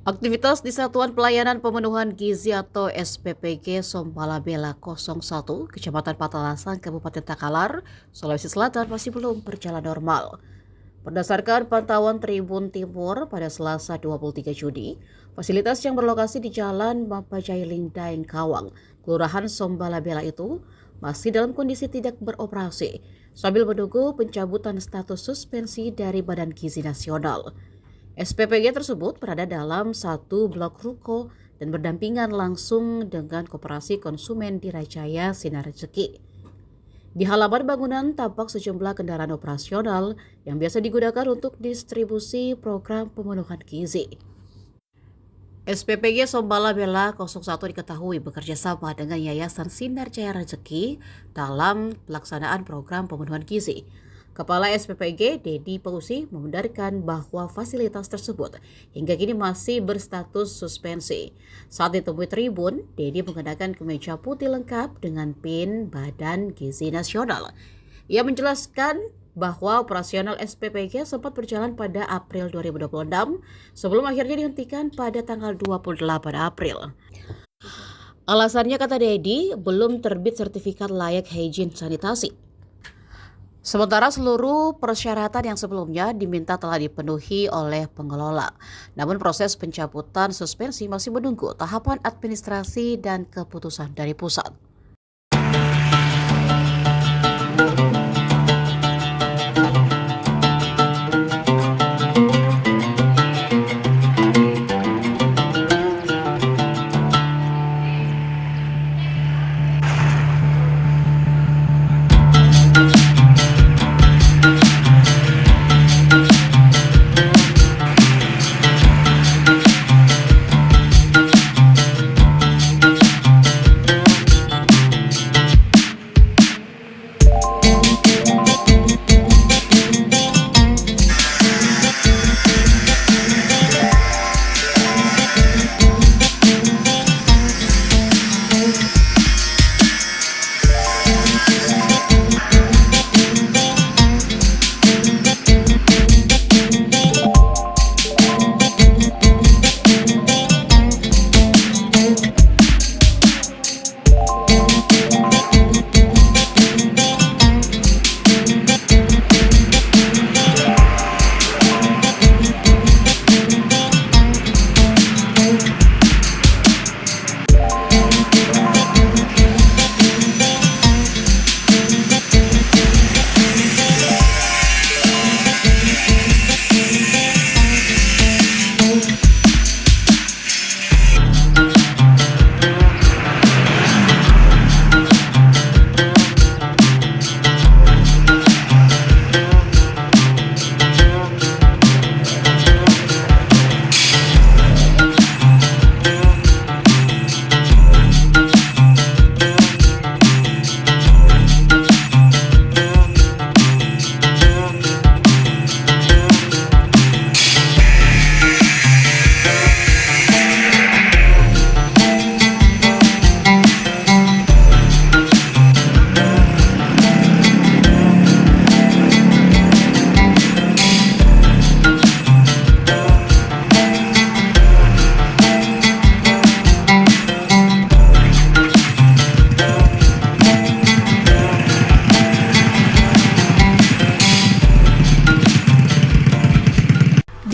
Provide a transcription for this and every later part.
Aktivitas di Satuan Pelayanan Pemenuhan Gizi atau SPPG Sombalabela 01, Kecamatan Patalasang, Kabupaten Takalar, Sulawesi Selatan masih belum berjalan normal. Berdasarkan pantauan Tribun Timur pada Selasa 23 Juni, fasilitas yang berlokasi di Jalan Mapajailing Daeng Kawang, Kelurahan Sombalabela itu masih dalam kondisi tidak beroperasi sambil menunggu pencabutan status suspensi dari Badan Gizi Nasional. SPPG tersebut berada dalam satu blok ruko dan berdampingan langsung dengan Koperasi Konsumen Dirajaya Sinar Rezeki. Di halaman bangunan tampak sejumlah kendaraan operasional yang biasa digunakan untuk distribusi program pemenuhan gizi. SPPG Sombalabela 01 diketahui bekerja sama dengan Yayasan Sinar Jaya Rezeki dalam pelaksanaan program pemenuhan gizi. Kepala SPPG, Dedi Pausi, membenarkan bahwa fasilitas tersebut hingga kini masih berstatus suspensi. Saat ditemui Tribun, Dedi mengenakan kemeja putih lengkap dengan PIN Badan Gizi Nasional. Ia menjelaskan bahwa operasional SPPG sempat berjalan pada April 2026 sebelum akhirnya dihentikan pada tanggal 28 April. Alasannya, kata Dedi, belum terbit sertifikat layak hygiene sanitasi. Sementara seluruh persyaratan yang sebelumnya diminta telah dipenuhi oleh pengelola. Namun proses pencabutan suspensi masih menunggu tahapan administrasi dan keputusan dari pusat.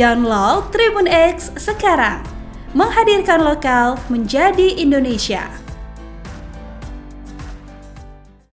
Download Tribun X sekarang, menghadirkan lokal menjadi Indonesia.